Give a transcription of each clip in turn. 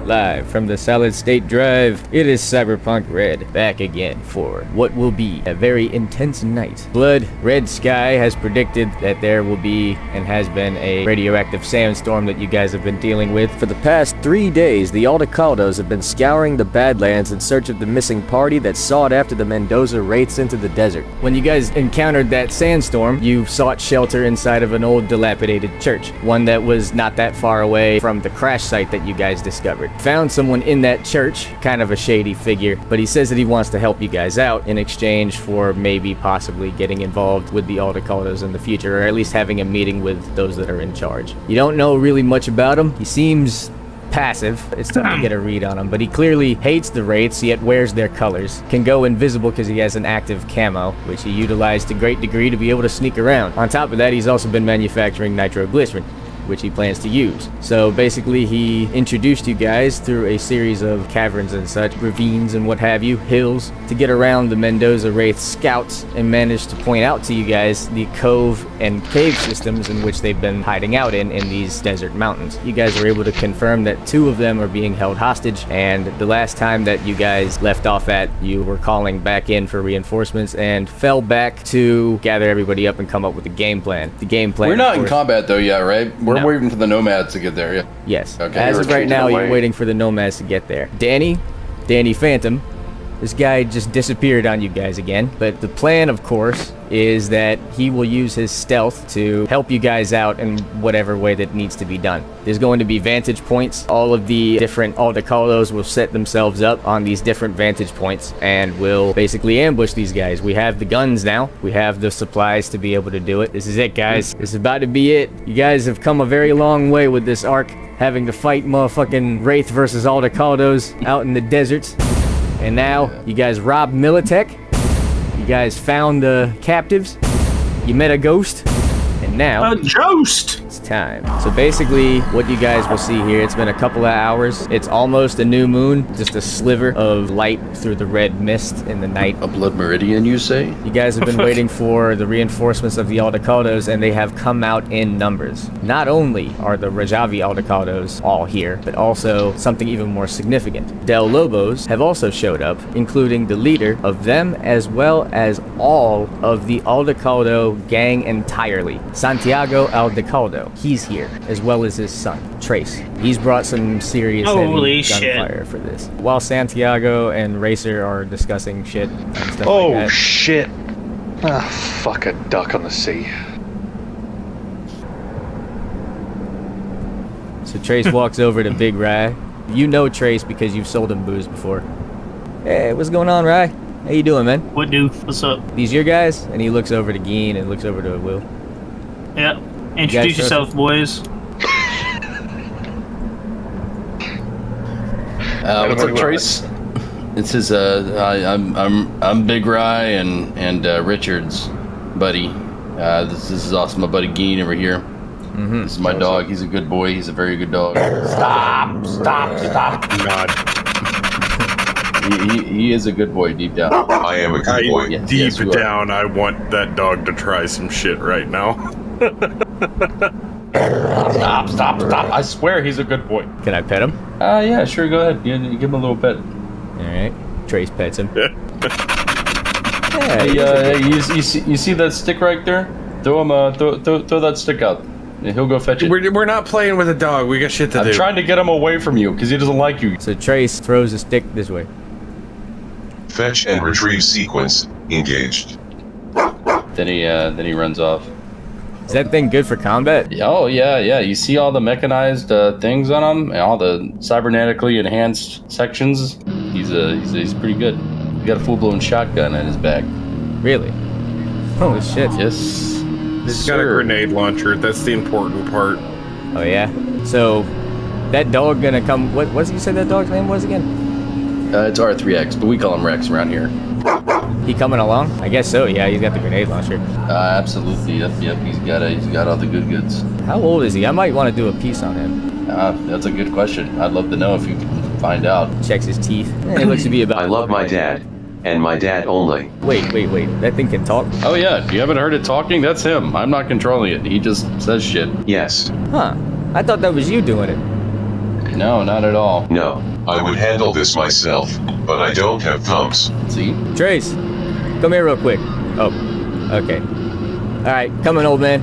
Live from the Solid State Drive, it is Cyberpunk Red, back again for what will be a very intense night. Blood Red Sky has predicted that there will be, and has been, a radioactive sandstorm that you guys have been dealing with. For the past 3 days, the Aldecaldos have been scouring the Badlands in search of the missing party that sought after the Mendoza Wraiths into the desert. When you guys encountered that sandstorm, you sought shelter inside of an old dilapidated church, one that was not that far away from the crash site that you guys discovered. Found someone in that church, kind of a shady figure, but he says that he wants to help you guys out in exchange for maybe possibly getting involved with the Aldecaldos in the future, or at least having a meeting with those that are in charge. You don't know really much about him. He seems passive. It's tough to get a read on him, but he clearly hates the Wraiths, yet wears their colors. Can go invisible because he has an active camo, which he utilized to great degree to be able to sneak around. On top of that, he's also been manufacturing nitroglycerin, which he plans to use. So basically he introduced you guys through a series of caverns and such, ravines and what have you, hills, to get around the Mendoza Wraith scouts, and managed to point out to you guys the cove and cave systems in which they've been hiding out in these desert mountains. You guys were able to confirm that 2 of them are being held hostage, and the last time that you guys left off at, you were calling back in for reinforcements and fell back to gather everybody up and come up with a game plan. The game plan, we're not in combat though yet, right? We're waiting for the nomads to get there, yeah. Yes. Okay. As of right now, you're waiting for the nomads to get there. Danny Phantom, this guy just disappeared on you guys again. But the plan, of course, is that he will use his stealth to help you guys out in whatever way that needs to be done. There's going to be vantage points. All of the different Aldecaldos will set themselves up on these different vantage points and will basically ambush these guys. We have the guns now. We have the supplies to be able to do it. This is it, guys. This is about to be it. You guys have come a very long way with this arc, having to fight motherfucking Wraith versus Aldecaldos out in the deserts. And now, you guys robbed Militech. You guys found the captives. You met a ghost. And now... A ghost! It's time. So basically, what you guys will see here, it's been a couple of hours. It's almost a new moon. Just a sliver of light through the red mist in the night. A blood meridian, you say? You guys have been waiting for the reinforcements of the Aldecaldos, and they have come out in numbers. Not only are the Rajavi Aldecaldos all here, but also something even more significant. Del Lobos have also showed up, including the leader of them, as well as all of the Aldecaldo gang entirely. Santiago Aldecaldo. He's here, as well as his son, Trace. He's brought some serious heavy gunfire for this. While Santiago and Racer are discussing shit and stuff like that. Oh shit. Ah, fuck, a duck on the sea. So Trace walks over to Big Rye. You know Trace because you've sold him booze before. Hey, what's going on, Rye? How you doing, man? What, dude? What's up? These your guys? And he looks over to Geen and looks over to Will. Yeah. Introduce yourself, boys. What's up, Trace? This is I'm Big Rye and Richard's buddy. This is also my buddy Geen over here. Mm-hmm. This is my dog. He's a good boy. He's a very good dog. Stop! God. He is a good boy deep down. I am a good boy. Yes, deep down, I want that dog to try some shit right now. Stop. I swear he's a good boy. Can I pet him? Yeah, sure, go ahead. You give him a little pet. Alright. Trace pets him. Hey, you see that stick right there? Throw that stick out. He'll go fetch it. We're not playing with a dog. We got shit to do. I'm trying to get him away from you because he doesn't like you. So Trace throws a stick this way. Fetch and retrieve sequence engaged. Then he runs off. Is that thing good for combat? Oh yeah. You see all the mechanized things on him, and all the cybernetically enhanced sections. He's pretty good. He got a full-blown shotgun in his back. Really? Holy shit. Yes. He's got a grenade launcher. That's the important part. Oh yeah. So that dog gonna come? What did you say that dog's name was again? It's R3X, but we call him Rex around here. He coming along? I guess so. Yeah, he's got the grenade launcher. Absolutely. Yep. He's got all the good goods. How old is he? I might want to do a piece on him. That's a good question. I'd love to know if you can find out. Checks his teeth. He looks to be about. I love my dad, and my dad only. Wait. That thing can talk? Oh yeah. You haven't heard it talking? That's him. I'm not controlling it. He just says shit. Yes. Huh. I thought that was you doing it. No, not at all. No. I would handle this myself, but I don't have thumbs. See? Trace, come here real quick. Oh, okay. Alright, come on, old man.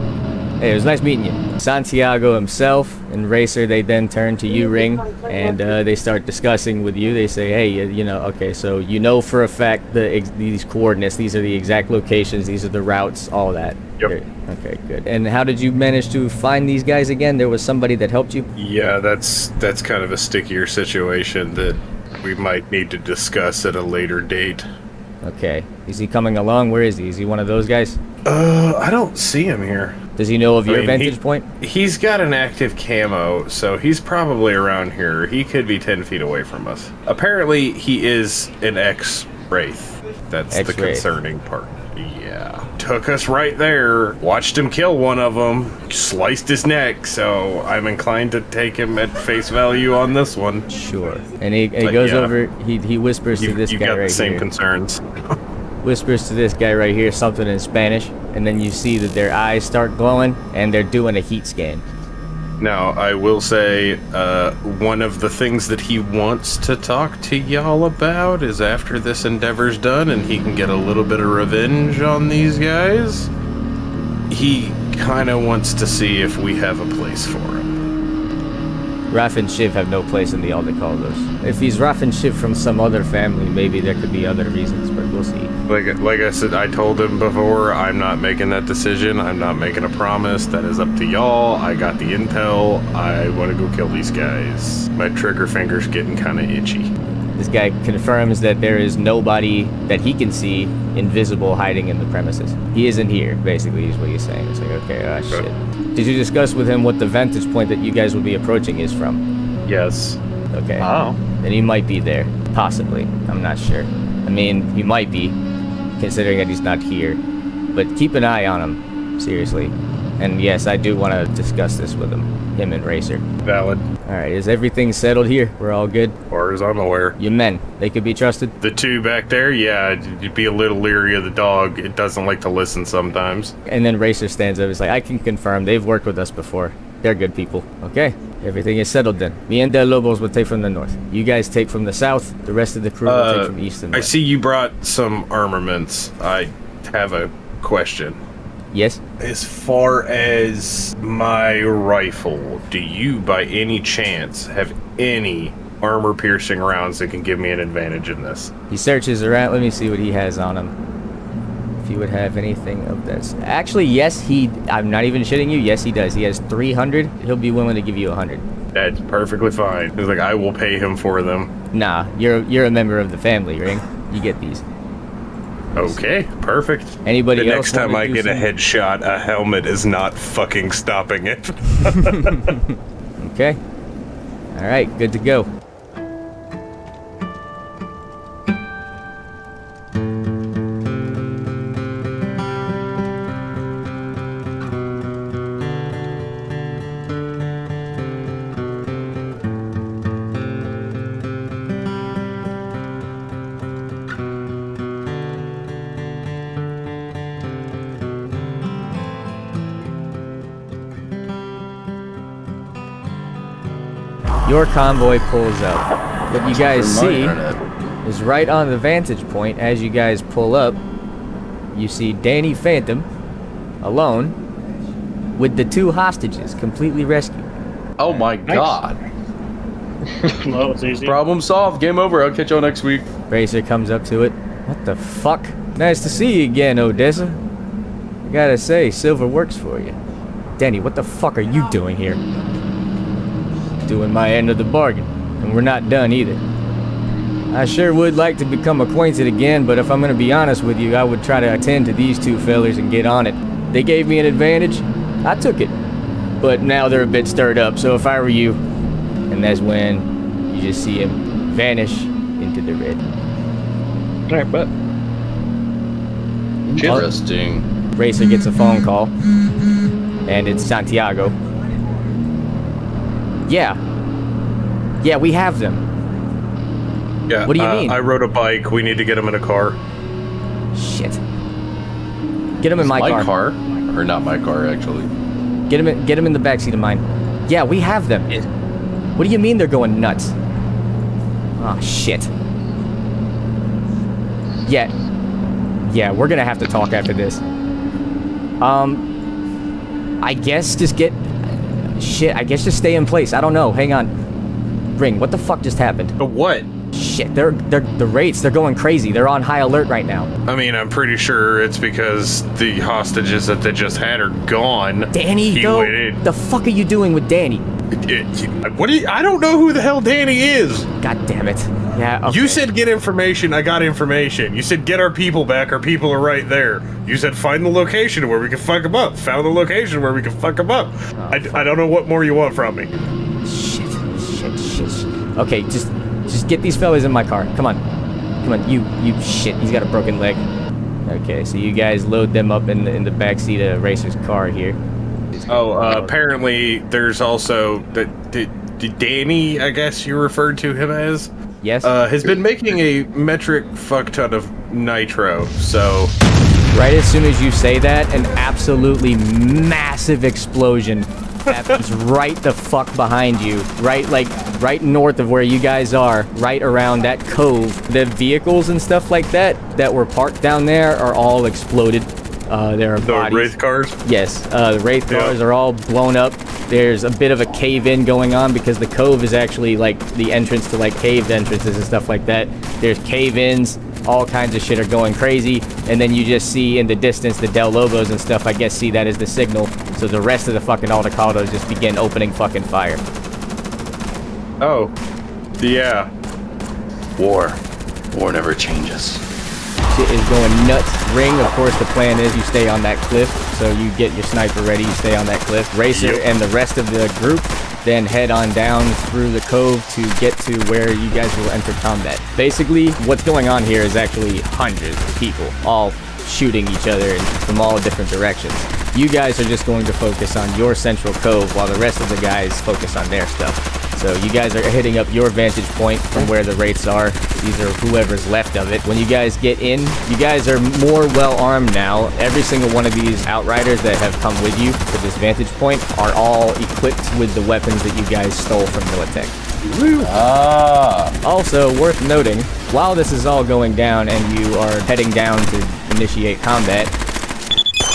Hey, it was nice meeting you. Santiago himself and Racer, they then turn to you, Ring, and they start discussing with you. They say, hey, okay, so you know for a fact these coordinates, these are the exact locations, these are the routes, all that. Yep. Okay, good. And how did you manage to find these guys again? There was somebody that helped you? Yeah, that's kind of a stickier situation that we might need to discuss at a later date. Okay. Is he coming along? Where is he? Is he one of those guys? I don't see him here. Does he know of your mean, vantage point? He's got an active camo, so he's probably around here. He could be 10 feet away from us. Apparently, he is an ex-Wraith. That's the concerning part. Yeah. Took us right there, watched him kill one of them, sliced his neck, so I'm inclined to take him at face value on this one. Sure. And he goes over, he whispers to this guy right here. You got the same concerns. Whispers to this guy right here something in Spanish, and then you see that their eyes start glowing, and they're doing a heat scan. Now, I will say, one of the things that he wants to talk to y'all about is after this endeavor's done and he can get a little bit of revenge on these guys, he kind of wants to see if we have a place for him. Raf and Shiv have no place in the Aldecaldos. If he's Raf and Shiv from some other family, maybe there could be other reasons, but we'll see. Like I said, I told him before, I'm not making that decision. I'm not making a promise. That is up to y'all. I got the intel. I want to go kill these guys. My trigger finger's getting kind of itchy. This guy confirms that there is nobody that he can see invisible hiding in the premises. He isn't here, basically, is what he's saying. It's like, okay, shit. Did you discuss with him what the vantage point that you guys will be approaching is from? Yes. Okay. Oh. Then he might be there. Possibly. I'm not sure. I mean, he might be, considering that he's not here. But keep an eye on him, seriously. And yes, I do want to discuss this with him and Racer. Valid. Alright, is everything settled here? We're all good? As far as I'm aware. Your men, they could be trusted? The two back there, yeah, you'd be a little leery of the dog. It doesn't like to listen sometimes. And then Racer stands up. He's like, I can confirm. They've worked with us before. They're good people. Okay, everything is settled then. Me and the Lobos will take from the north. You guys take from the south. The rest of the crew will take from east and I west. see you brought some armaments. I have a question. Yes? As far as my rifle, do you by any chance have any armor-piercing rounds that can give me an advantage in this? He searches around. Let me see what he has on him. If he would have anything of this. Actually, yes, I'm not even shitting you. Yes, he does. He has 300. He'll be willing to give you 100. That's perfectly fine. He's like, I will pay him for them. Nah, you're a member of the family, Ring. You get these. Okay, perfect. Anybody the else next time wanna I do get a something? headshot, a helmet is not fucking stopping it. Okay. All right, good to go. Your convoy pulls up. What you guys see is right on the vantage point. As you guys pull up, you see Danny Phantom alone with the two hostages completely rescued. Oh my god. Well, it's easy. Problem solved. Game over. I'll catch y'all next week. Racer comes up to it. What the fuck? Nice to see you again, Odessa. I gotta say, Silver works for you. Danny, what the fuck are you doing here? Doing my end of the bargain, and we're not done either. I sure would like to become acquainted again, but if I'm gonna be honest with you, I would try to attend to these two fellers and get on it. They gave me an advantage, I took it. But now they're a bit stirred up, so if I were you, and that's when you just see him vanish into the red. Alright, but Interesting. Racer gets a phone call, and it's Santiago. Yeah, we have them. Yeah. What do you mean? I rode a bike. We need to get him in a car. Shit. Get him in my car. Or not my car, actually. Get him in the backseat of mine. Yeah, we have them. What do you mean they're going nuts? Oh, shit. Yeah. Yeah, we're gonna have to talk after this. I guess just get... Shit, I guess just stay in place. I don't know. Hang on. Ring, what the fuck just happened? But what? Shit, they're the Wraiths, they're going crazy. They're on high alert right now. I mean, I'm pretty sure it's because the hostages that they just had are gone. Danny, the fuck are you doing with Danny? What do you... I don't know who the hell Danny is. God damn it. Yeah, okay. You said get information, I got information. You said get our people back, our people are right there. You said find the location where we can fuck them up. Found the location where we can fuck them up. Oh, I don't know what more you want from me. Shit. Okay, just get these fellas in my car. Come on, you shit. He's got a broken leg. Okay, so you guys load them up in the backseat of Racer's car here. Apparently there's also the Danny, I guess you referred to him as. Yes. Has been making a metric fuck ton of nitro. So right as soon as you say that, an absolutely massive explosion happens right the fuck behind you, right north of where you guys are, right around that cove. The vehicles and stuff like that were parked down there are all exploded. There are the bodies. Wraith cars? Yes, the Wraith cars are all blown up. There's a bit of a cave-in going on because the cove is actually like the entrance to like caved entrances and stuff like that. There's cave-ins, all kinds of shit are going crazy, and then you just see in the distance the Del Lobos and stuff, I guess, see that as the signal, so the rest of the fucking Aldecaldos just begin opening fucking fire. Oh, yeah. War never changes. Shit is going nuts. Ring, of course, the plan is you stay on that cliff, so you get your sniper ready, you stay on that cliff. Racer and the rest of the group then head on down through the cove to get to where you guys will enter combat. Basically, what's going on here is actually hundreds of people, all shooting each other from all different directions. You guys are just going to focus on your central cove while the rest of the guys focus on their stuff. So you guys are hitting up your vantage point from where the Wraiths are. These are whoever's left of it. When you guys get in, you guys are more well armed now. Every single one of these outriders that have come with you to this vantage point are all equipped with the weapons that you guys stole from Militech. Also worth noting, while this is all going down and you are heading down to initiate combat,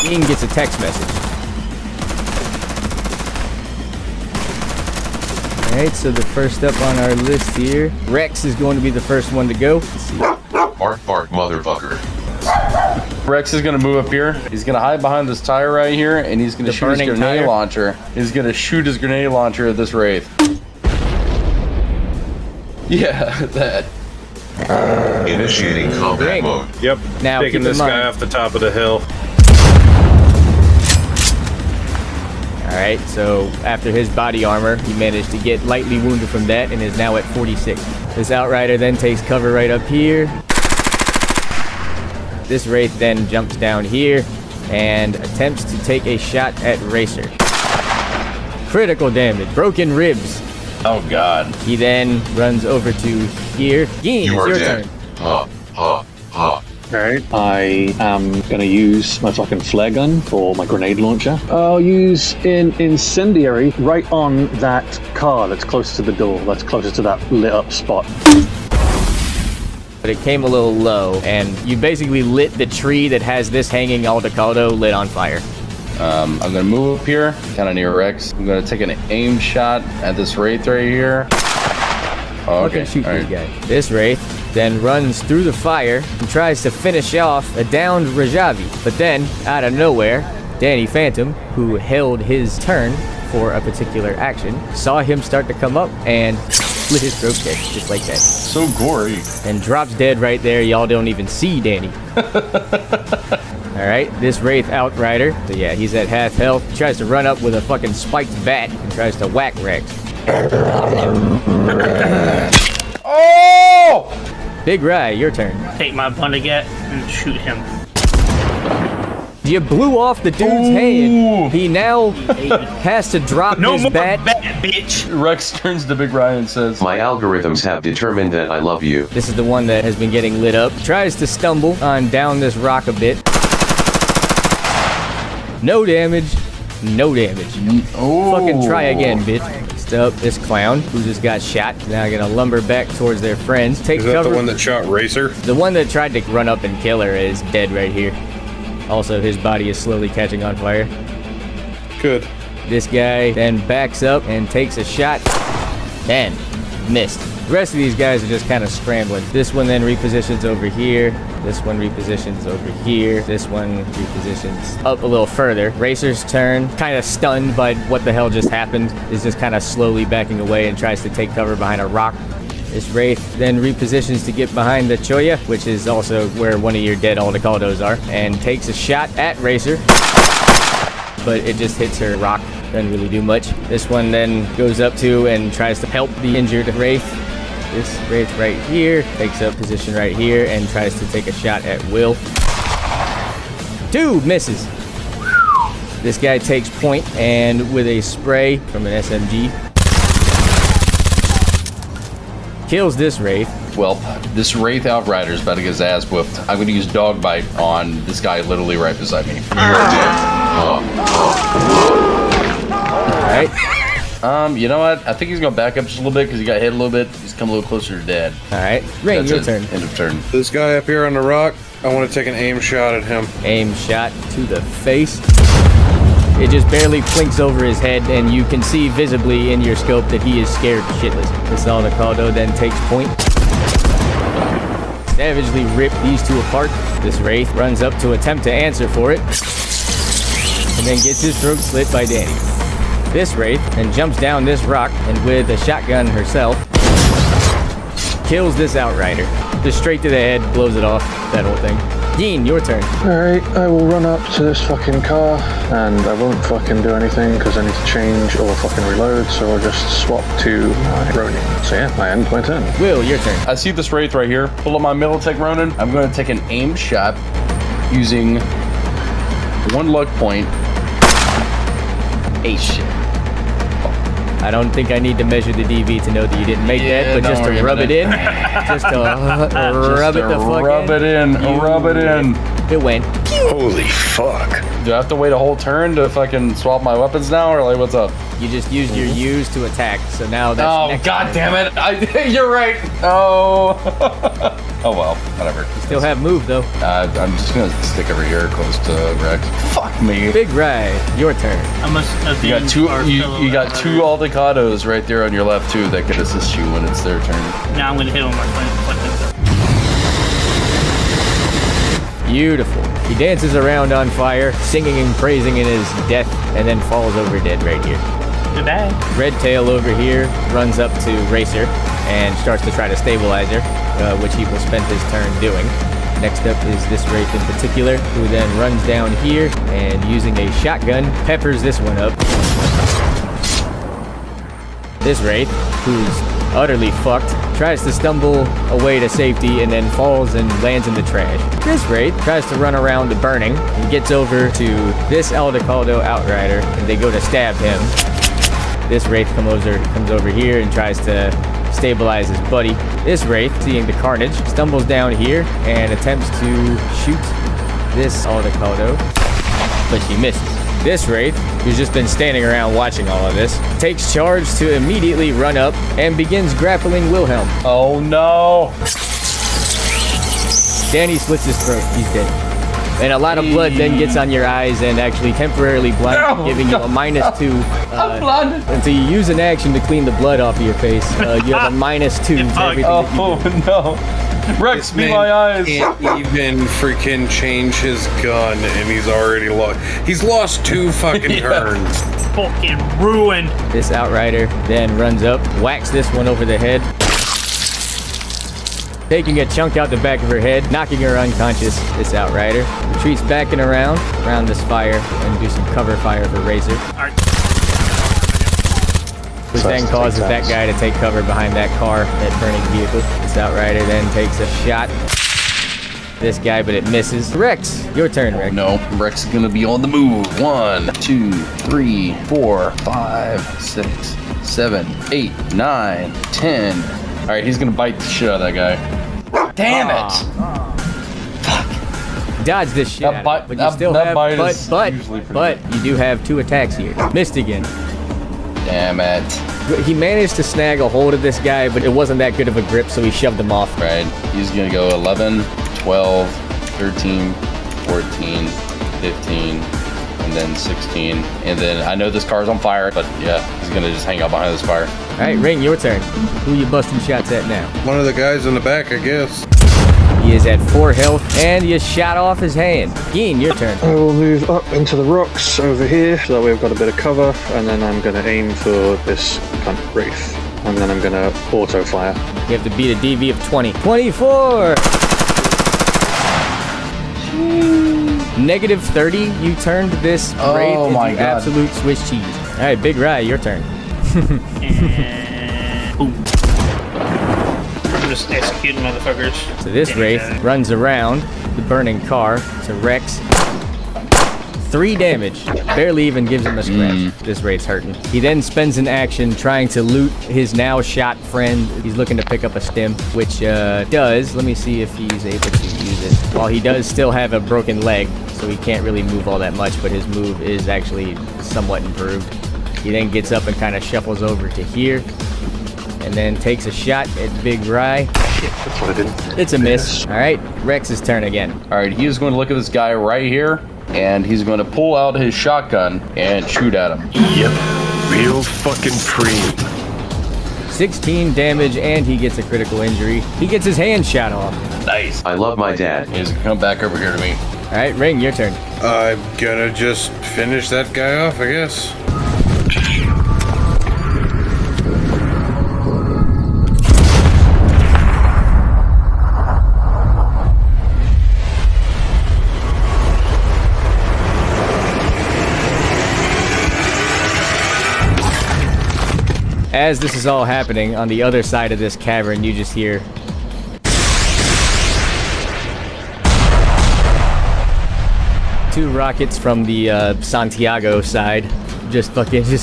Ian gets a text message. Alright, so the first up on our list here, Rex is going to be the first one to go. Let's see. Bark, bark, motherfucker. Rex is gonna move up here. He's gonna hide behind this tire right here, and he's gonna shoot his grenade launcher. He's gonna shoot his grenade launcher at this Wraith. Yeah, that. Initiating combat mode. Yep. Now, taking this guy off the top of the hill. Alright, so after his body armor, he managed to get lightly wounded from that and is now at 46. This outrider then takes cover right up here. This Wraith then jumps down here and attempts to take a shot at Racer. Critical damage, broken ribs. Oh god. He then runs over to here. Gene, it's your turn. Alright. I am gonna use my fucking flare gun or my grenade launcher. I'll use an incendiary right on that car that's close to the door, that's closest to that lit up spot. But it came a little low, and you basically lit the tree that has this hanging Aldecaldo lit on fire. I'm gonna move up here, kind of near Rex. I'm gonna take an aim shot at this Wraith right here. Okay, Shoot this guy. This Wraith then runs through the fire and tries to finish off a downed Rajavi. But then, out of nowhere, Danny Phantom, who held his turn for a particular action, saw him start to come up and split his throat check, just like that. So gory. And drops dead right there. Y'all don't even see Danny. Alright, this Wraith outrider, so yeah, he's at half health. He tries to run up with a fucking spiked bat and tries to whack Rex. Oh! Big Rye, your turn. Take my Bundaget and shoot him. You blew off the dude's hand. He now has to drop his bat. Bitch. Rex turns to Big Ryan and says, My algorithms have determined that I love you. This is the one that has been getting lit up. Tries to stumble on down this rock a bit. No damage. No damage. oh. Fucking try again, bitch. Next up, this clown who just got shot. Now gonna lumber back towards their friends. Take Is that cover. the one that shot Racer? The one that tried to run up and kill her is dead right here. Also, his body is slowly catching on fire. Good. This guy then backs up and takes a shot and missed. The rest of these guys are just kind of scrambling. This one then repositions over here. This one repositions over here. This one repositions up a little further. Racer's turn, kind of stunned by what the hell just happened, is just kind of slowly backing away and tries to take cover behind a rock. This Wraith then repositions to get behind the Choya, which is also where one of your dead Aldecaldos are, and takes a shot at Racer, but it just hits her rock. Doesn't really do much. This one then goes up to and tries to help the injured Wraith. This Wraith right here takes up position right here and tries to take a shot at Will. 2 misses. This guy takes point and with a spray from an SMG kills this Wraith. Well, this Wraith Outrider is about to get his ass whooped. I'm going to use Dog Bite on this guy literally right beside me. Alright. You know what? I think he's going to back up just a little bit because he got hit a little bit. He's come a little closer to dead. Alright. Rain, That's your it. turn. End of turn. This guy up here on the rock, I want to take an aim shot at him. Aim shot to the face. It just barely plinks over his head, and you can see visibly in your scope that he is scared shitless. This Aldecaldo then takes point. Savagely rip these two apart. This Wraith runs up to attempt to answer for it, and then gets his throat slit by Danny. This Wraith then jumps down this rock, and with a shotgun herself, kills this Outrider. Just straight to the head, blows it off, that whole thing. Dean, your turn. Alright, I will run up to this fucking car, and I won't fucking do anything because I need to change or fucking reload, so I'll just swap to my Ronin. So yeah, I end my turn. Will, your turn. I see this Wraith right here. Pull up my Militech Ronin. I'm going to take an aim shot using 1 luck point. Shit. I don't think I need to measure the DV to know that you didn't make that, but just to rub it in. Just to rub it the fuck rub it in. Rub it in. It went. Holy fuck. Do I have to wait a whole turn to fucking swap my weapons now, or like what's up? You just used your U's to attack, so now that's Oh, next god turn. damn it. You're right. Oh. Oh well, whatever. Still have move, though. I'm just going to stick over here close to Rex. Fuck me. Big Rye, your turn. I must have You got two. You got 2 Aldecaldos right there on your left too that could assist you when it's their turn. Now I'm gonna hit him with my weapon. Beautiful. He dances around on fire, singing and praising in his death, and then falls over dead right here. Goodbye. Red Tail over here runs up to Racer and starts to try to stabilize her, which he will spend his turn doing. Next up is this Wraith in particular, who then runs down here and using a shotgun, peppers this one up. This Wraith, who's utterly fucked, tries to stumble away to safety and then falls and lands in the trash. This Wraith tries to run around the burning and gets over to this Aldecaldo Outrider, and they go to stab him. This Wraith comes over here and tries to stabilize his buddy. This Wraith, seeing the carnage, stumbles down here and attempts to shoot this Aldecaldo, but she misses. This Wraith, who's just been standing around watching all of this, takes charge to immediately run up and begins grappling Wilhelm. Oh no! Danny slits his throat. He's dead. And a lot of blood then gets on your eyes and actually temporarily blinds, giving you a -2. I'm blinded. Until you use an action to clean the blood off of your face, you have a -2 to everything that you do. Oh no! Rex, be my eyes. Can't even freaking change his gun, and he's already lost. He's lost 2 fucking turns. Fucking ruined. This Outrider then runs up, whacks this one over the head, taking a chunk out the back of her head, knocking her unconscious. This Outrider retreats back and around this fire and do some cover fire for Razor, which then causes that guy to take cover behind that car, that burning vehicle. This Outrider then takes a shot. This guy, but it misses. Rex, your turn, Rex. No, Rex is gonna be on the move. 1, 2, 3, 4, 5, 6, 7, 8, 9, 10. All right, he's gonna bite the shit out of that guy. Damn it! Dodge this shit That out of bite- it, but you that- still that have, bite is usually pretty but you do have 2 attacks here. Missed again. Damn it! He managed to snag a hold of this guy, but it wasn't that good of a grip, so he shoved him off. Right. He's gonna go 11, 12, 13, 14, 15, and then 16. And then I know this car's on fire, but yeah, he's gonna just hang out behind this fire. All right, Ring, your turn. Who you busting shots at now? One of the guys in the back, I guess. He is at 4 health, and you shot off his hand. Geen, your turn. I will move up into the rocks over here, so that way I've got a bit of cover, and then I'm going to aim for this kind of Wraith. And then I'm going to auto fire. You have to beat a DV of 20. 24! Negative 30, you turned this Wraith into my God. absolute Swiss cheese. All right, Big Rye, your turn. And boom. I'm just executing motherfuckers. So this Wraith runs around the burning car to Rex. 3 damage. Barely even gives him a scratch. This Wraith's hurting. He then spends an action trying to loot his now shot friend. He's looking to pick up a stim, which does. Let me see if he's able to use it. While he does still have a broken leg, so he can't really move all that much, but his move is actually somewhat improved. He then gets up and kind of shuffles over to here. And then takes a shot at Big Rye. Shit, that's what I did. It's a miss. All right, Rex's turn again. All right, he is going to look at this guy right here, and he's going to pull out his shotgun and shoot at him. Yep, real fucking preem. 16 damage, and he gets a critical injury. He gets his hand shot off. Nice. I love my dad. He's going to come back over here to me. All right, Ring, your turn. I'm gonna just finish that guy off, I guess. As this is all happening, on the other side of this cavern, you just hear... two rockets from the Santiago side just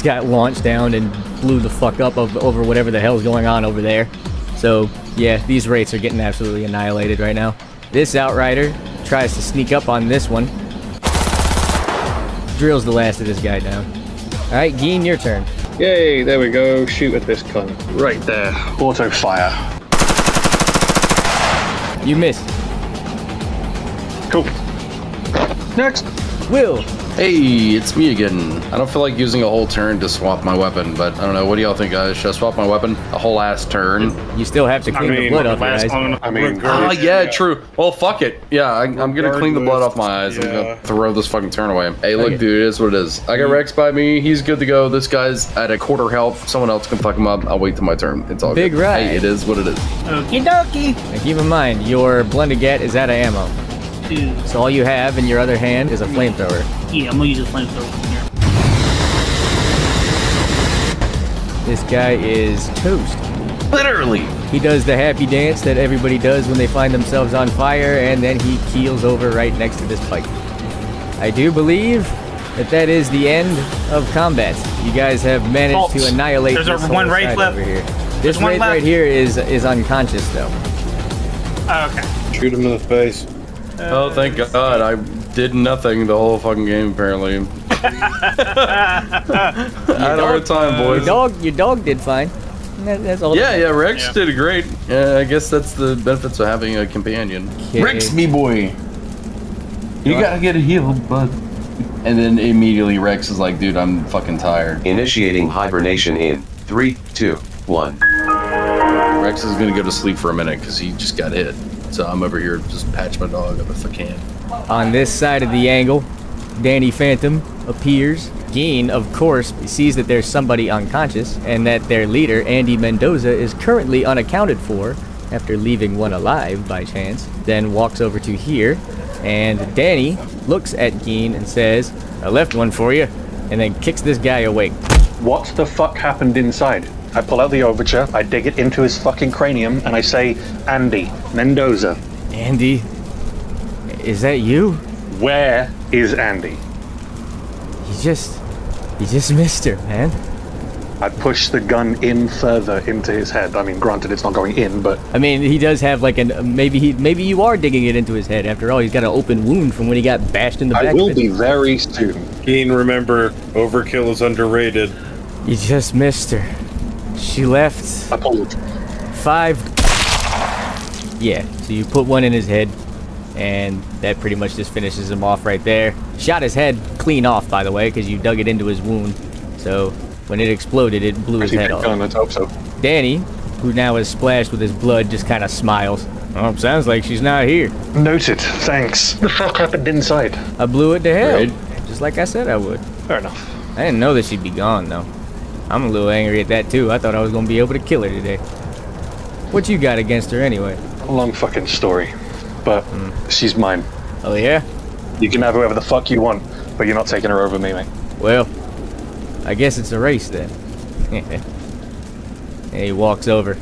got launched down and blew the fuck up over whatever the hell's going on over there. So, yeah, these Wraiths are getting absolutely annihilated right now. This Outrider tries to sneak up on this one. Drills the last of this guy down. Alright, Geen, your turn. Yay, there we go. Shoot at this cunt. Right there. Auto fire. You miss. Cool. Next. Will. Hey, it's me again. I don't feel like using a whole turn to swap my weapon, but I don't know. What do y'all think, guys? Should I swap my weapon? A whole ass turn? You still have to clean the blood off your eyes. Yeah, true. Well, fuck it. Yeah, I'm gonna clean the blood off my eyes. I'm gonna throw this fucking turn away. Hey, look, dude, it is what it is. I got Rex by me. He's good to go. This guy's at a quarter health. Someone else can fuck him up. I'll wait till my turn. It's all Big good. right. Hey, it is what it is. Okie dokie. And keep in mind, your Blundergat is out of ammo. So all you have in your other hand is a flamethrower. Yeah, I'm gonna use a flamethrower from here. This guy is toast. Literally. He does the happy dance that everybody does when they find themselves on fire, and then he keels over right next to this pipe. I do believe that is the end of combat. You guys have managed to annihilate There's this one whole Wraith side left. over here. There's This one Wraith left. right here is unconscious though. Oh, okay. Shoot him in the face. Oh, thank God. I did nothing the whole fucking game, apparently. I had a hard time, boys. Your dog did fine. That's all. Yeah, Rex did great. I guess that's the benefits of having a companion. Okay. Rex, me boy. You gotta get healed, bud. And then immediately Rex is like, dude, I'm fucking tired. Initiating hibernation in 3, 2, 1. Rex is gonna go to sleep for a minute because he just got hit. So I'm over here just patch my dog up if I can. On this side of the angle, Danny Phantom appears. Geen, of course, sees that there's somebody unconscious and that their leader, Andi Mendoza, is currently unaccounted for after leaving one alive by chance. Then walks over to here, and Danny looks at Geen and says, I left one for you, and then kicks this guy awake. What the fuck happened inside? I pull out the overture, I dig it into his fucking cranium, and I say, Andi Mendoza. Andi, is that you? Where is Andi? You just missed her, man. I push the gun in further into his head. I mean, granted, it's not going in, but I mean, he does have like maybe you are digging it into his head. After all, he's got an open wound from when he got bashed in the back. I will be very soon. Keen, remember, overkill is underrated. You just missed her. She left I pulled 5. Yeah, so you put one in his head, and that pretty much just finishes him off right there. Shot his head clean off, by the way, because you dug it into his wound. So when it exploded, it blew his head off. Let's hope so. Danny, who now is splashed with his blood, just kind of smiles. Oh, sounds like she's not here. Noted. Thanks. The fuck happened inside? I blew it to hell, Right. just like I said I would. Fair enough. I didn't know that she'd be gone, though. I'm a little angry at that, too. I thought I was going to be able to kill her today. What you got against her, anyway? A long fucking story. But she's mine. Oh, yeah? You can have whoever the fuck you want, but you're not taking her over me, mate. Well, I guess it's a race, then. And he walks over.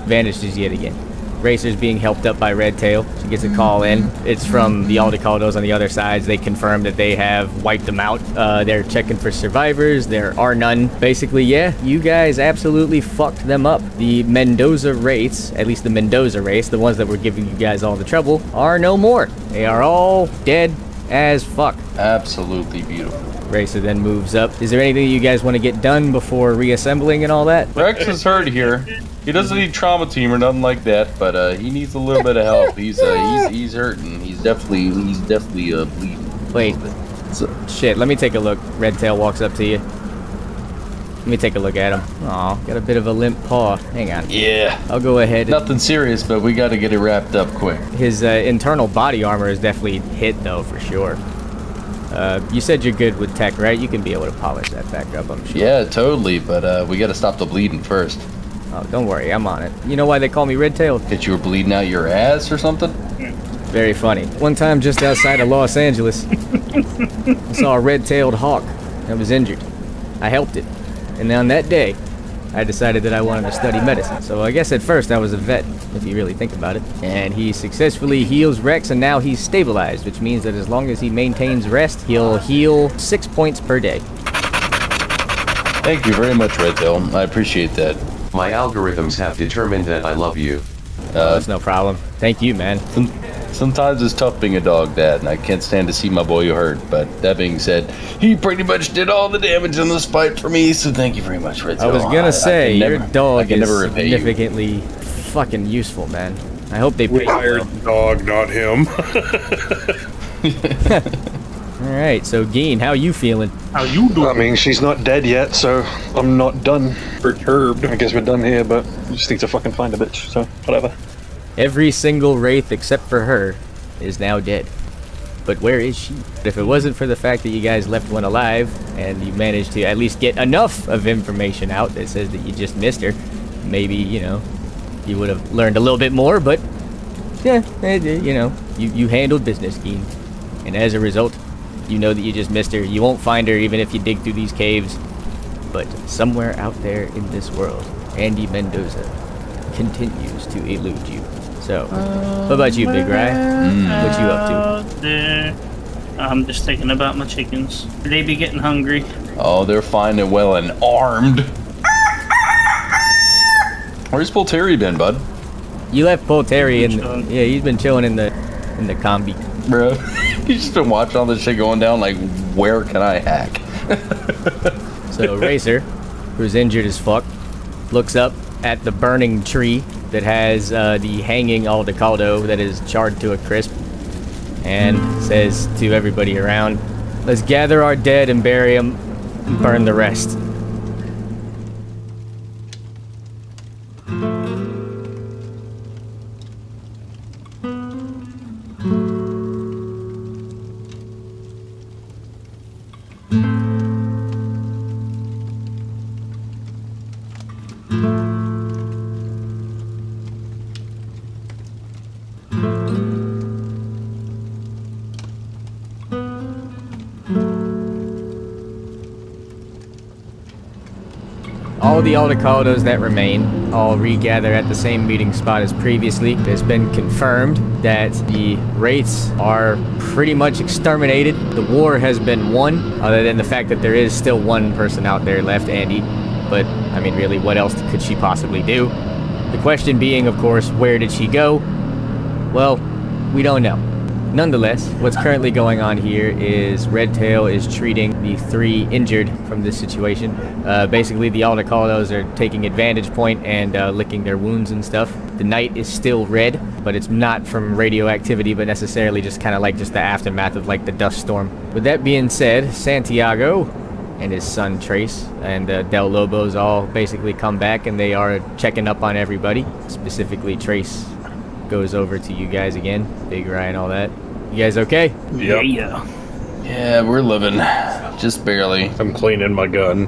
Vanishes yet again. Racer's being helped up by Redtail. She gets a call in. It's from the Aldecaldos on the other sides. They confirm that they have wiped them out. They're checking for survivors. There are none. Basically, yeah, you guys absolutely fucked them up. The Mendoza Wraiths, at least the Mendoza race, the ones that were giving you guys all the trouble, are no more. They are all dead as fuck. Absolutely beautiful. Racer then moves up. Is there anything you guys want to get done before reassembling and all that? Rex is hurt here. He doesn't need trauma team or nothing like that, but he needs a little bit of help. He's hurting. He's definitely bleeding. Wait, shit, let me take a look. Redtail walks up to you. Let me take a look at him. Aw, got a bit of a limp paw. Hang on. Yeah. I'll go ahead. Nothing serious, but we got to get it wrapped up quick. His internal body armor is definitely hit, though, for sure. You said you're good with tech, right? You can be able to polish that back up, I'm sure. Yeah, totally, but we got to stop the bleeding first. Oh, don't worry, I'm on it. You know why they call me Redtail? That you were bleeding out your ass or something? Very funny. One time just outside of Los Angeles, I saw a red-tailed hawk that was injured. I helped it. And on that day, I decided that I wanted to study medicine. So I guess at first I was a vet, if you really think about it. And he successfully heals Rex, and now he's stabilized, which means that as long as he maintains rest, he'll heal 6 points per day. Thank you very much, Redtail. I appreciate that. My algorithms have determined that I love you. That's no problem. Thank you, man. Sometimes it's tough being a dog dad, and I can't stand to see my boy hurt. But that being said, he pretty much did all the damage in this fight for me, so thank you very much, Redtail. I was gonna say, your dog is never repay you. significantly fucking useful, man. I hope they pay you Hired well. dog, not him. Alright, so Geen, how you feeling? How you doing? I mean, she's not dead yet, so I'm not done. Perturbed. I guess we're done here, but we just need to fucking find a bitch, so whatever. Every single Wraith except for her is now dead. But where is she? If it wasn't for the fact that you guys left one alive, and you managed to at least get enough of information out that says that you just missed her, maybe, you know, you would have learned a little bit more, but yeah, you know, you handled business, Geen. And as a result, you know that you just missed her. You won't find her even if you dig through these caves. But somewhere out there in this world, Andi Mendoza continues to elude you. So, what about you, Big Rye? What you up to? There. I'm just thinking about my chickens. They be getting hungry. Oh, they're fine and well and armed. Where's Polteri been, bud? You left Polteri He's in. been chilling. Yeah, he's been chilling in the combi. Bro, he's just been watching all this shit going down, like, where can I hack? So Racer, who's injured as fuck, looks up at the burning tree that has the hanging Aldecaldo that is charred to a crisp, and says to everybody around, "Let's gather our dead and bury them, and burn the rest." All the Aldecaldos that remain all regather at the same meeting spot as previously. It has been confirmed that the Wraiths are pretty much exterminated. The war has been won, other than the fact that there is still one person out there left, Andi. But, I mean, really, what else could she possibly do? The question being, of course, where did she go? Well, we don't know. Nonetheless, what's currently going on here is Redtail is treating the 3 injured from this situation. Basically, the Aldecaldos are taking advantage point and licking their wounds and stuff. The night is still red, but it's not from radioactivity, but necessarily just kind of like just the aftermath of like the dust storm. With that being said, Santiago and his son Trace and Del Lobos all basically come back, and they are checking up on everybody. Specifically, Trace goes over to you guys again, Big Rye and all that. You guys okay? Yep. Yeah, we're living. Just barely. I'm cleaning my gun.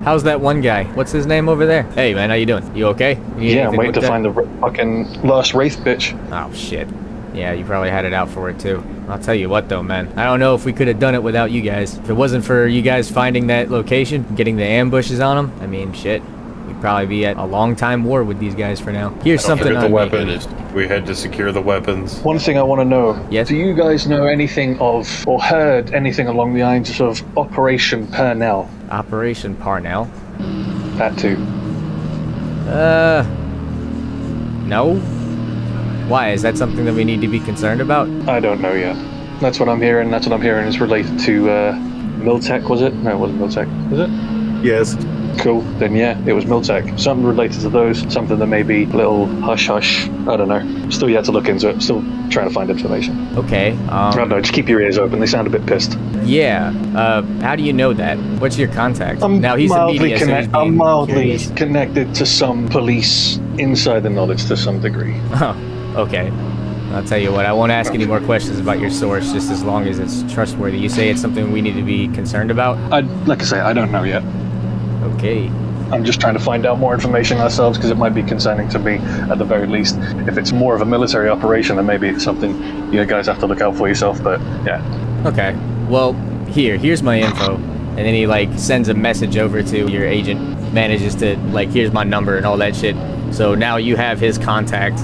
How's that one guy? What's his name over there? Hey man, how you doing? You okay? Yeah, I'm waiting to find the fucking last Wraith bitch. Oh shit. Yeah, you probably had it out for it too. I'll tell you what though, man. I don't know if we could have done it without you guys. If it wasn't for you guys finding that location, getting the ambushes on them, I mean, shit. We'd probably be at a long-time war with these guys for now. Here's something the on weapons. We had to secure the weapons. One thing I want to know. Yes? Do you guys know anything of, or heard anything along the lines of Operation Purnell? Operation Parnell? That too. No? Why? Is that something that we need to be concerned about? I don't know yet. That's what I'm hearing. That's what I'm hearing is related to Militech, was it? No, it wasn't Militech. Was it? Yes. Cool. Then yeah, it was Militech. Something related to those. Something that may be a little hush-hush. I don't know. Still yet to look into it. Still trying to find information. Okay. I don't know. Just keep your ears open. They sound a bit pissed. Yeah. How do you know that? What's your contact? I'm Now he's a media, so he's I'm being mildly curious. connected to some police insider knowledge to some degree. Oh, okay. I'll tell you what, I won't ask any more questions about your source, just as long as it's trustworthy. You say it's something we need to be concerned about? Like I say, I don't know yet. Okay. I'm just trying to find out more information ourselves because it might be concerning to me at the very least. If it's more of a military operation, then maybe it's something you guys have to look out for yourself, but yeah. Okay. Well, here's my info. And then he, like, sends a message over to your agent, manages to, like, here's my number and all that shit. So now you have his contact.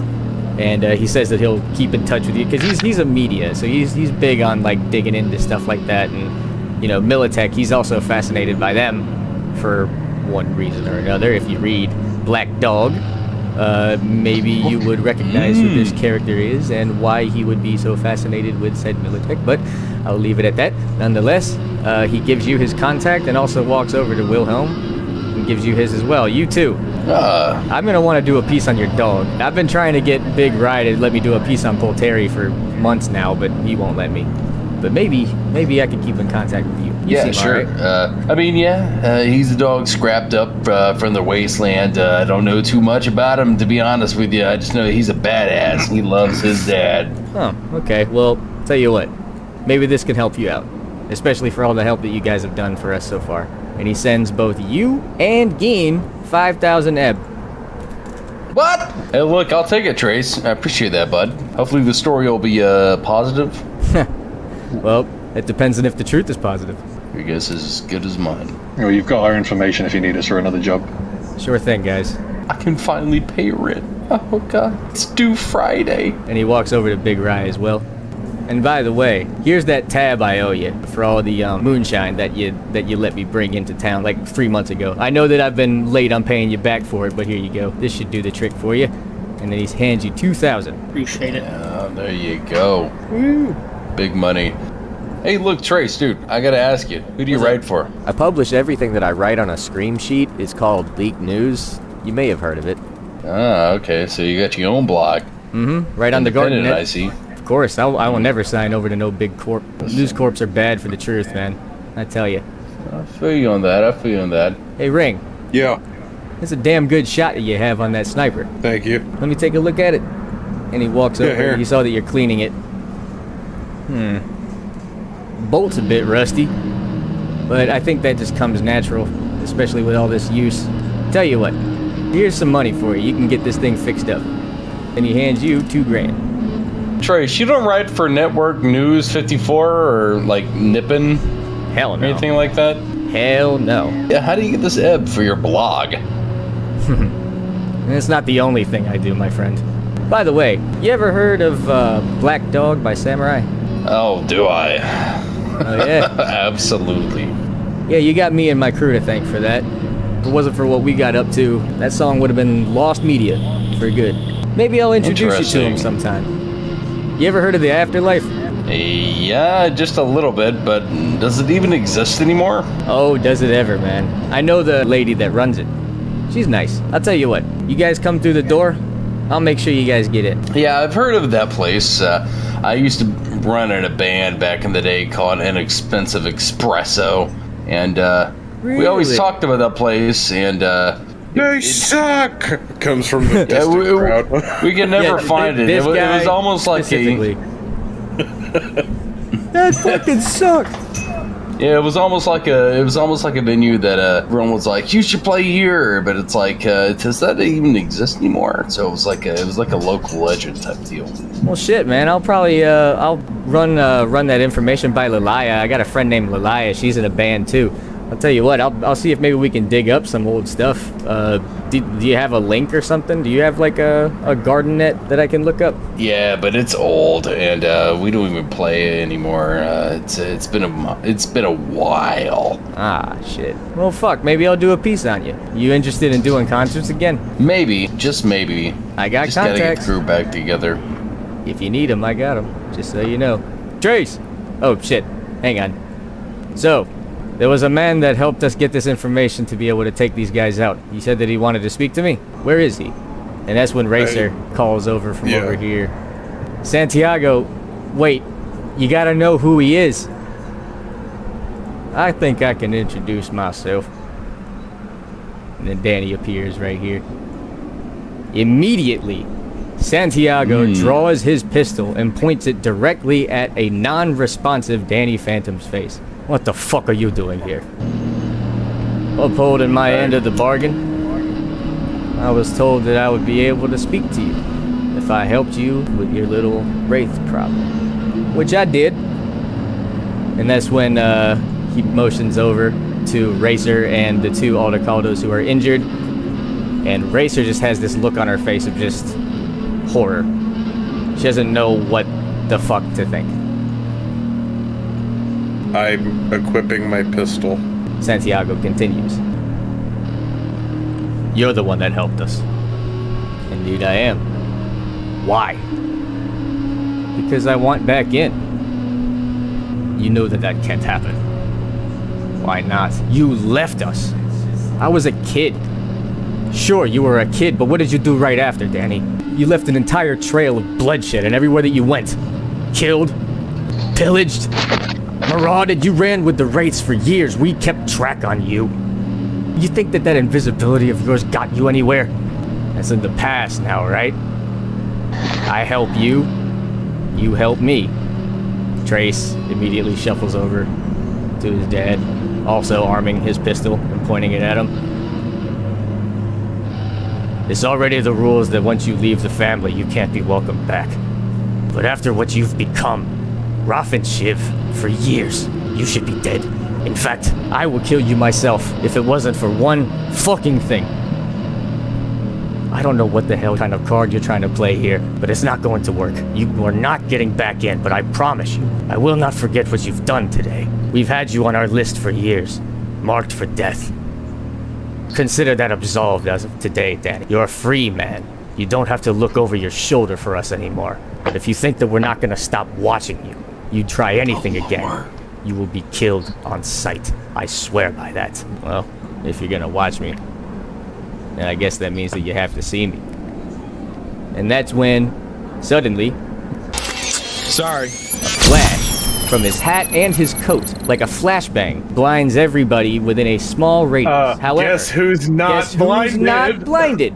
And he says that he'll keep in touch with you because he's a media, so he's big on like digging into stuff like that. And you know, Militech, he's also fascinated by them for one reason or another. If you read Black Dog, maybe you would recognize who this character is and why he would be so fascinated with said Militech. But I'll leave it at that. Nonetheless, he gives you his contact and also walks over to Wilhelm and gives you his as well. You too. I'm gonna want to do a piece on your dog. I've been trying to get Big Rye to let me do a piece on Polteri for months now, but he won't let me. But maybe I can keep in contact with you. You Yeah, seem sure. alright. I mean, he's a dog scrapped up from the wasteland. I don't know too much about him, to be honest with you. I just know he's a badass. He loves his dad. Oh, okay. Well, tell you what, maybe this can help you out, especially for all the help that you guys have done for us so far. And he sends both you and Geen 5,000 ebb. What? Hey, look, I'll take it, Trace. I appreciate that, bud. Hopefully the story will be positive. Well, it depends on if the truth is positive. Your guess is as good as mine. Well, you've got our information if you need us for another job. Sure thing, guys. I can finally pay rent. Oh, God. It's due Friday. And he walks over to Big Rye as well. And by the way, here's that tab I owe you for all the moonshine that you let me bring into town like 3 months ago. I know that I've been late on paying you back for it, but here you go. This should do the trick for you. And then he hands you 2,000. Appreciate it. There you go. Woo. Big money. Hey, look, Trace, dude, I gotta ask you, who do you write for? I publish everything that I write on a scream sheet. It's called Leak News. You may have heard of it. Ah, okay, so you got your own blog. Mm-hmm. Right on the garden. I see. Of course, I will never sign over to no big corp. News corps are bad for the truth, man. I tell you. I feel you on that. Hey, Ring. Yeah. That's a damn good shot that you have on that sniper. Thank you. Let me take a look at it. And he walks over. here. He saw that you're cleaning it. Bolt's a bit rusty, but I think that just comes natural, especially with all this use. Tell you what, here's some money for you. You can get this thing fixed up. And he hands you $2,000. Trace, you don't write for Network News 54 or like Nippon? Hell no. Anything like that? Hell no. Yeah, how do you get this ebb for your blog? And it's not the only thing I do, my friend. By the way, you ever heard of Black Dog by Samurai? Oh, do I? Oh, yeah? Absolutely. Yeah, you got me and my crew to thank for that. If it wasn't for what we got up to, that song would have been lost media for good. Maybe I'll introduce you to him sometime. You ever heard of the afterlife? Yeah, just a little bit, but does it even exist anymore? Oh, does it ever, man. I know the lady that runs it. She's nice. I'll tell you what, you guys come through the door, I'll make sure you guys get in. Yeah, I've heard of that place. I used to run in a band back in the day called Inexpensive Espresso, and we always talked about that place, and they suck! Comes from the distant crowd. We can never find it. It was almost like that fucking sucked. Yeah, it was almost like a venue that everyone was like, you should play here, but it's like, does that even exist anymore? So it was like a local legend type deal. Well, shit, man. I'll probably I'll run that information by Lilia. I got a friend named Lilia. She's in a band too. I'll tell you what. I'll see if maybe we can dig up some old stuff. Do you have a link or something? Do you have like a garden net that I can look up? Yeah, but it's old and we don't even play it anymore. It's been a while. Ah, shit. Well, fuck. Maybe I'll do a piece on you. You interested in doing concerts again? Maybe, just maybe. I got just contacts. Gotta get the crew back together. If you need them, I got them. Just so you know. Trace! Oh, shit. Hang on. So, there was a man that helped us get this information to be able to take these guys out. He said that he wanted to speak to me. Where is he? And that's when Racer calls over from over here. Santiago, wait. You gotta know who he is. I think I can introduce myself. And then Danny appears right here. Immediately, Santiago draws his pistol and points it directly at a non-responsive Danny Phantom's face. What the fuck are you doing here? Upholding my end of the bargain. I was told that I would be able to speak to you if I helped you with your little Wraith problem. Which I did. And that's when he motions over to Racer and the two Aldecaldos who are injured. And Racer just has this look on her face of just horror. She doesn't know what the fuck to think. I'm equipping my pistol. Santiago continues. You're the one that helped us. Indeed I am. Why? Because I want back in. You know that can't happen. Why not? You left us. I was a kid. Sure, you were a kid, but what did you do right after, Danny? You left an entire trail of bloodshed and everywhere that you went. Killed, pillaged, marauded. You ran with the Wraiths for years. We kept track on you. You think that invisibility of yours got you anywhere? That's in the past now, right? I help you. You help me. Trace immediately shuffles over to his dad, also arming his pistol and pointing it at him. It's already the rules that once you leave the family, you can't be welcomed back. But after what you've become, Raph and Shiv, for years, you should be dead. In fact, I would kill you myself if it wasn't for one fucking thing. I don't know what the hell kind of card you're trying to play here, but it's not going to work. You are not getting back in, but I promise you, I will not forget what you've done today. We've had you on our list for years, marked for death. Consider that absolved as of today, Danny. You're a free man. You don't have to look over your shoulder for us anymore. But if you think that we're not going to stop watching you, you try anything again, you will be killed on sight. I swear by that. Well, if you're going to watch me, then I guess that means that you have to see me. And that's when, suddenly, sorry, a flash from his hat and his coat, like a flashbang, blinds everybody within a small radius. However, guess who's not blinded? Who's not blinded?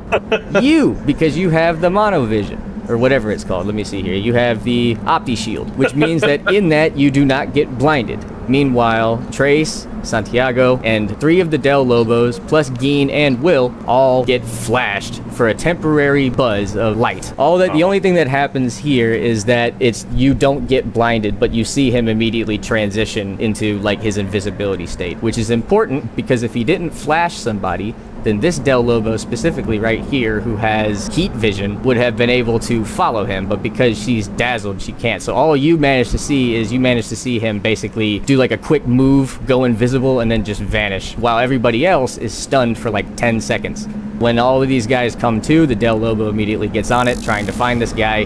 You, because you have the monovision, or whatever it's called. Let me see here. You have the Opti Shield, which means that in that you do not get blinded. Meanwhile, Trace, Santiago, and 3 of the Del Lobos, plus Geen and Will, all get flashed for a temporary buzz of light. The only thing that happens here is that you don't get blinded, but you see him immediately transition into like his invisibility state, which is important because if he didn't flash somebody, then this Del Lobo specifically right here, who has heat vision, would have been able to follow him, but because she's dazzled, she can't. So all you manage to see is him basically do like a quick move, go invisible, and then just vanish, while everybody else is stunned for like 10 seconds. When all of these guys come to, the Del Lobo immediately gets on it, trying to find this guy,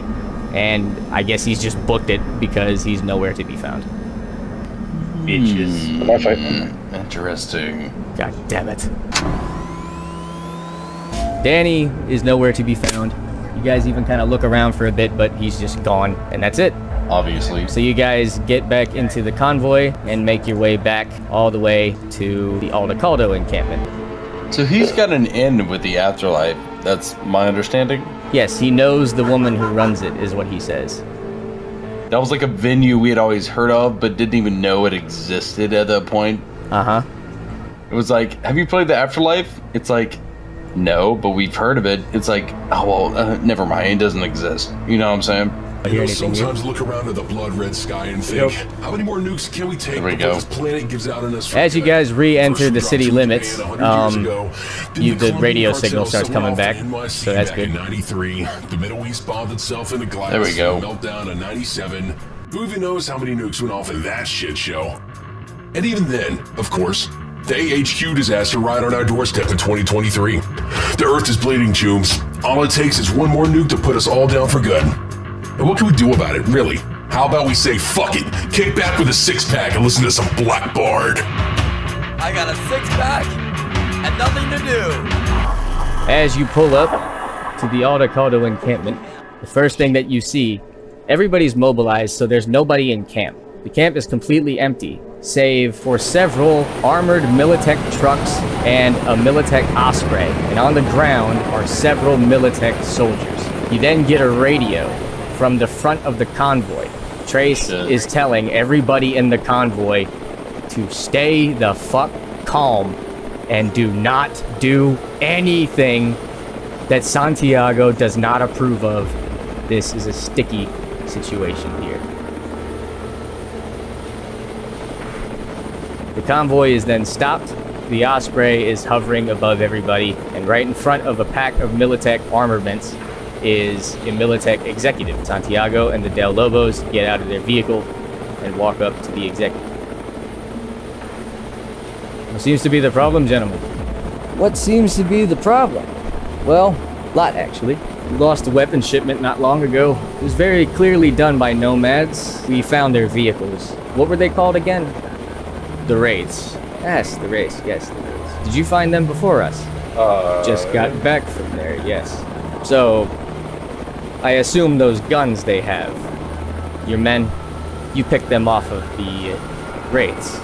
And I guess he's just booked it because he's nowhere to be found. Bitches. Interesting. God damn it. Danny is nowhere to be found. You guys even kind of look around for a bit, but he's just gone, and that's it. Obviously. So you guys get back into the convoy and make your way back all the way to the Aldecaldos encampment. So he's got an end with the afterlife. That's my understanding. Yes, he knows the woman who runs it, is what he says. That was like a venue we had always heard of, but didn't even know it existed at that point. Uh-huh. It was like, have you played the Afterlife? It's like, no, but we've heard of it. It's like, oh, well, never mind. It doesn't exist. You know what I'm saying? Sometimes look around at the blood red sky and think, how many more nukes can we take there we before go. this planet gives out on us? As you guys re-enter the city limits, the radio signal starts coming back, so that's good. 93, the Middle East bombed itself into glass. There we go. Meltdown in 97. Who even knows how many nukes went off in that shit show? And even then, of course, the AHQ disaster right on our doorstep in 2023. The Earth is bleeding, Chooms. All it takes is one more nuke to put us all down for good. And what can we do about it, really? How about we say, fuck it, kick back with a six-pack and listen to some Black Bard? I got a six-pack and nothing to do. As you pull up to the Aldecaldos encampment, the first thing that you see, everybody's mobilized, so there's nobody in camp. The camp is completely empty, save for several armored Militech trucks and a Militech Osprey. And on the ground are several Militech soldiers. You then get a radio from the front of the convoy. Trace is telling everybody in the convoy to stay the fuck calm and do not do anything that Santiago does not approve of. This is a sticky situation here. The convoy is then stopped. The Osprey is hovering above everybody, and right in front of a pack of Militech armaments is a Militech executive. Santiago and the Del Lobos get out of their vehicle and walk up to the executive. What seems to be the problem, gentlemen? What seems to be the problem? Well, a lot actually. We lost a weapons shipment not long ago. It was very clearly done by nomads. We found their vehicles. What were they called again? The Wraiths. Yes, the Wraiths. Yes, the Wraiths. Did you find them before us? Just got back from there, yes. So, I assume those guns they have, your men, you picked them off of the Wraiths,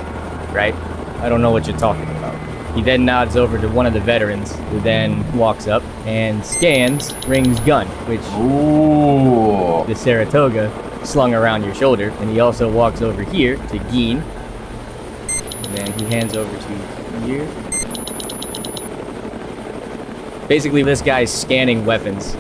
right? I don't know what you're talking about. He then nods over to one of the veterans, who then walks up and scans Ring's gun, which the Saratoga slung around your shoulder, and he also walks over here to Geen, and then he hands over to here. Basically, this guy's scanning weapons.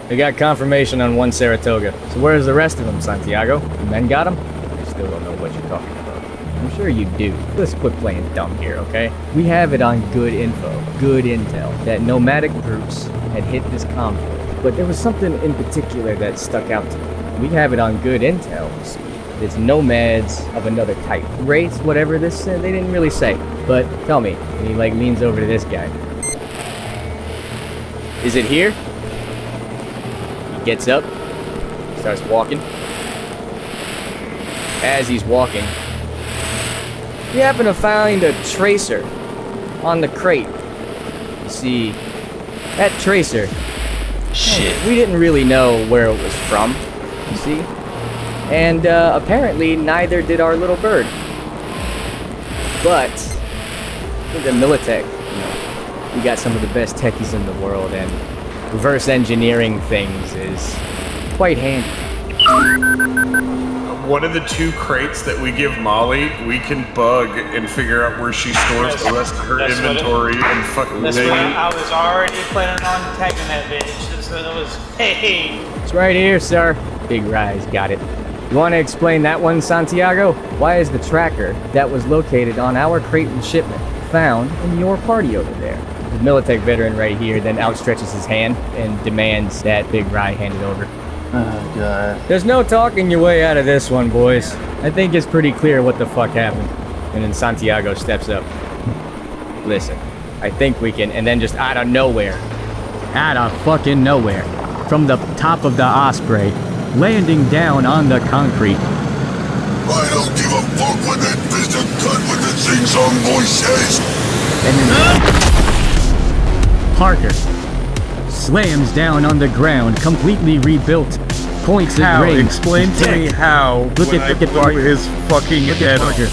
We got confirmation on one Saratoga. So where's the rest of them, Santiago? The men got them? I still don't know what you're talking about. I'm sure you do. Let's quit playing dumb here, okay? We have it on good info, good intel, that nomadic groups had hit this convoy. But there was something in particular that stuck out to me. We have it on good intel, you see. It's nomads of another type. Wraiths, whatever this, they didn't really say. But tell me, and he like leans over to this guy. Is it here? He gets up, starts walking. As he's walking, you happen to find a tracer on the crate. You see, that tracer, shit, we didn't really know where it was from, you see? And apparently neither did our little bird. But the Militech, you know, we got some of the best techies in the world, and reverse engineering things is quite handy. One of the two crates that we give Molly, we can bug and figure out where she stores the rest of her inventory and fucking maybe. I was already planning on tagging that bitch. So it was, hey. It's right here, sir. Big Rise got it. You want to explain that one, Santiago? Why is the tracker that was located on our crate and shipment found in your party over there? The Militech veteran right here then outstretches his hand and demands that Big Rye hand it over. Oh, God. There's no talking your way out of this one, boys. I think it's pretty clear what the fuck happened. And then Santiago steps up. Listen, I think we can, and then just out of nowhere, fucking nowhere, from the top of the Osprey, landing down on the concrete. I don't give a fuck what that Mr. Cut with the sing-song voice says! And then Parker slams down on the ground, completely rebuilt, points at Ray. Explain to me how Look at Parker. His fucking head Parker.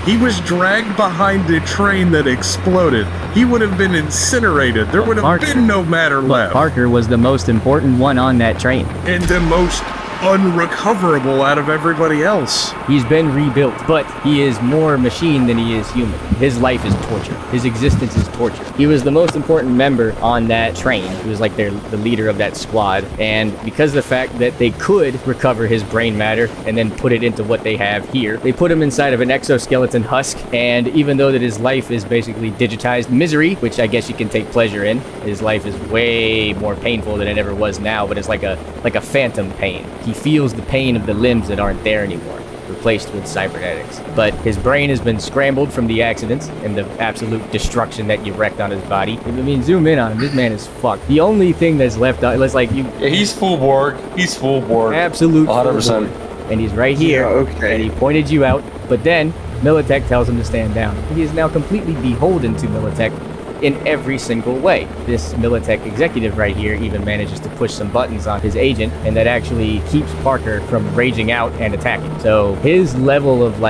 He was dragged behind a train that exploded. He would have been incinerated. There would have been no matter left. Parker was the most important one on that train. And the most unrecoverable out of everybody else. He's been rebuilt, but he is more machine than he is human. His life is torture. His existence is torture. He was the most important member on that train. He was like the leader of that squad. And because of the fact that they could recover his brain matter and then put it into what they have here, they put him inside of an exoskeleton husk. And even though that his life is basically digitized misery, which I guess you can take pleasure in, his life is way more painful than it ever was now, but it's like a phantom pain. He feels the pain of the limbs that aren't there anymore, replaced with cybernetics. But his brain has been scrambled from the accidents and the absolute destruction that you wrecked on his body. I mean, zoom in on him. This man is fucked. The only thing that's left, it's like you... Yeah, he's full Borg. He's full Borg. Absolute 100%. And he's right here. Yeah, okay. And he pointed you out. But then, Militech tells him to stand down. He is now completely beholden to Militech in every single way. This Militech executive right here even manages to push some buttons on his agent, and that actually keeps Parker from raging out and attacking. So his level of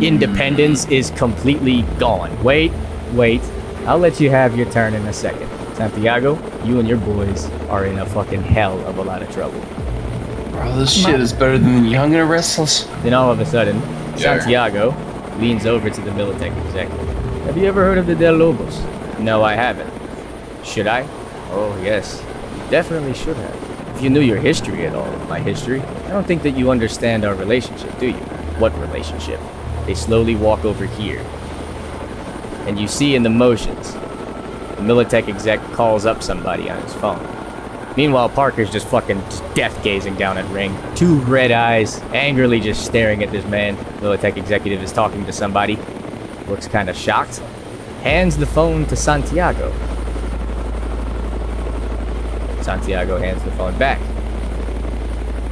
independence is completely gone. Wait, I'll let you have your turn in a second. Santiago, you and your boys are in a fucking hell of a lot of trouble. Bro, this shit is better than Young and Restless. Then all of a sudden, Santiago leans over to the Militech executive. Have you ever heard of the Del Lobos? No, I haven't. Should I? Oh, yes. You definitely should have. If you knew your history at all, my history, I don't think that you understand our relationship, do you? What relationship? They slowly walk over here. And you see in the motions, the Militech exec calls up somebody on his phone. Meanwhile, Parker's just death gazing down at Ring. Two red eyes, angrily just staring at this man. Militech executive is talking to somebody. Looks kind of shocked. Hands the phone to Santiago. Santiago hands the phone back.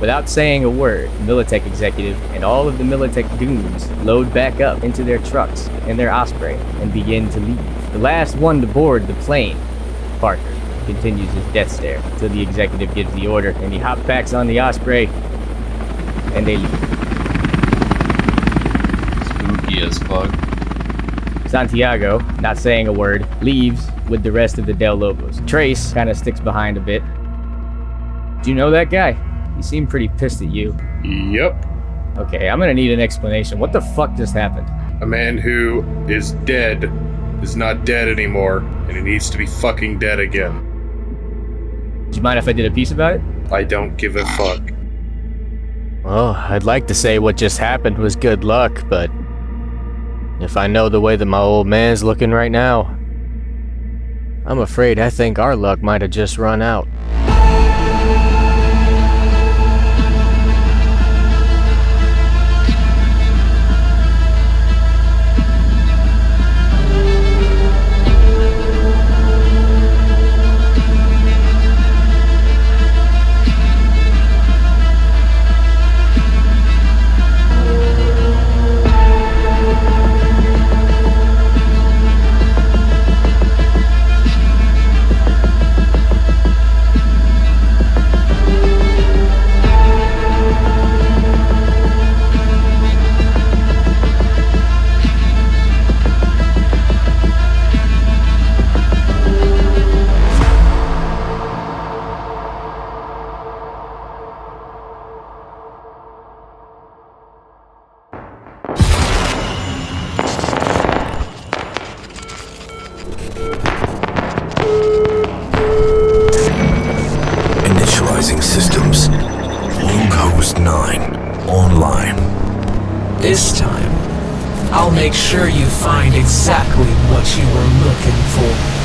Without saying a word, the Militech executive and all of the Militech goons load back up into their trucks in their Osprey and begin to leave. The last one to board the plane, Parker, continues his death stare until the executive gives the order and he hop-backs on the Osprey and they leave. Spooky as fuck. Santiago, not saying a word, leaves with the rest of the Del Lobos. Trace kind of sticks behind a bit. Do you know that guy? He seemed pretty pissed at you. Yep. Okay, I'm gonna need an explanation. What the fuck just happened? A man who is dead is not dead anymore, and he needs to be fucking dead again. Do you mind if I did a piece about it? I don't give a fuck. Well, I'd like to say what just happened was good luck, but if I know the way that my old man's looking right now, I'm afraid I think our luck might have just run out. Initializing systems. Rogue Host 9 online. This time, I'll make sure you find exactly what you were looking for.